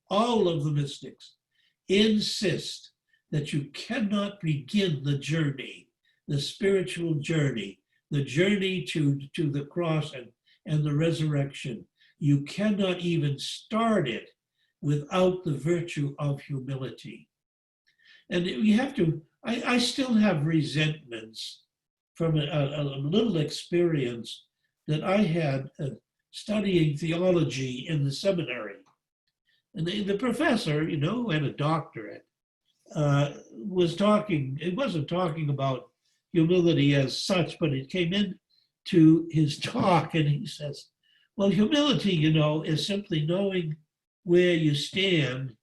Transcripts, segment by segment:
all of the mystics insist that you cannot begin the journey, the spiritual journey, the journey to the cross and the resurrection. You cannot even start it without the virtue of humility. And we have to, I still have resentments from a little experience that I had studying theology in the seminary. And the professor, who had a doctorate, was talking, it wasn't talking about humility as such, but it came into his talk and he says, well, humility, is simply knowing where you stand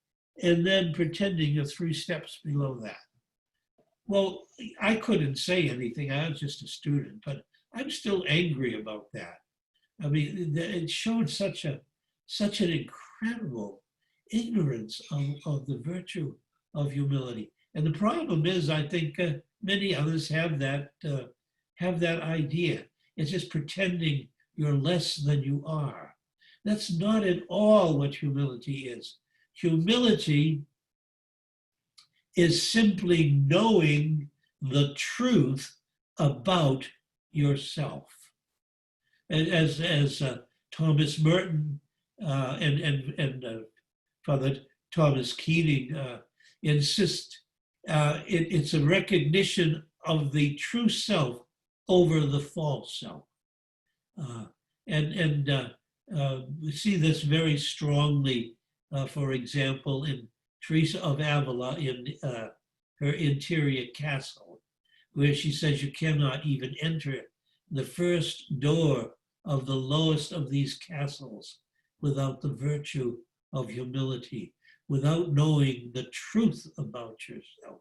and then pretending you're 3 steps below that. Well, I couldn't say anything. I was just a student, but I'm still angry about that. I mean, it showed such an incredible ignorance of the virtue of humility. And the problem is, I think many others have that idea. It's just pretending you're less than you are. That's not at all what humility is. Humility is simply knowing the truth about yourself. As Thomas Merton and Father Thomas Keating insist, it's a recognition of the true self over the false self. We see this very strongly, for example, in Teresa of Avila in her interior castle, where she says you cannot even enter the first door of the lowest of these castles without the virtue of humility, without knowing the truth about yourself.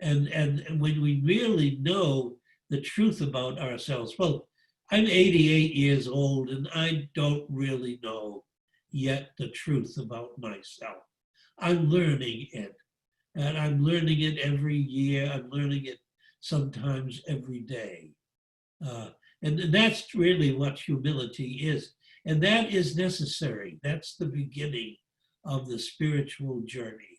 And when we really know the truth about ourselves, well, I'm 88 years old and I don't really know yet the truth about myself. I'm learning it, and I'm learning it every year. I'm learning it sometimes every day. And that's really what humility is. And that is necessary. That's the beginning of the spiritual journey.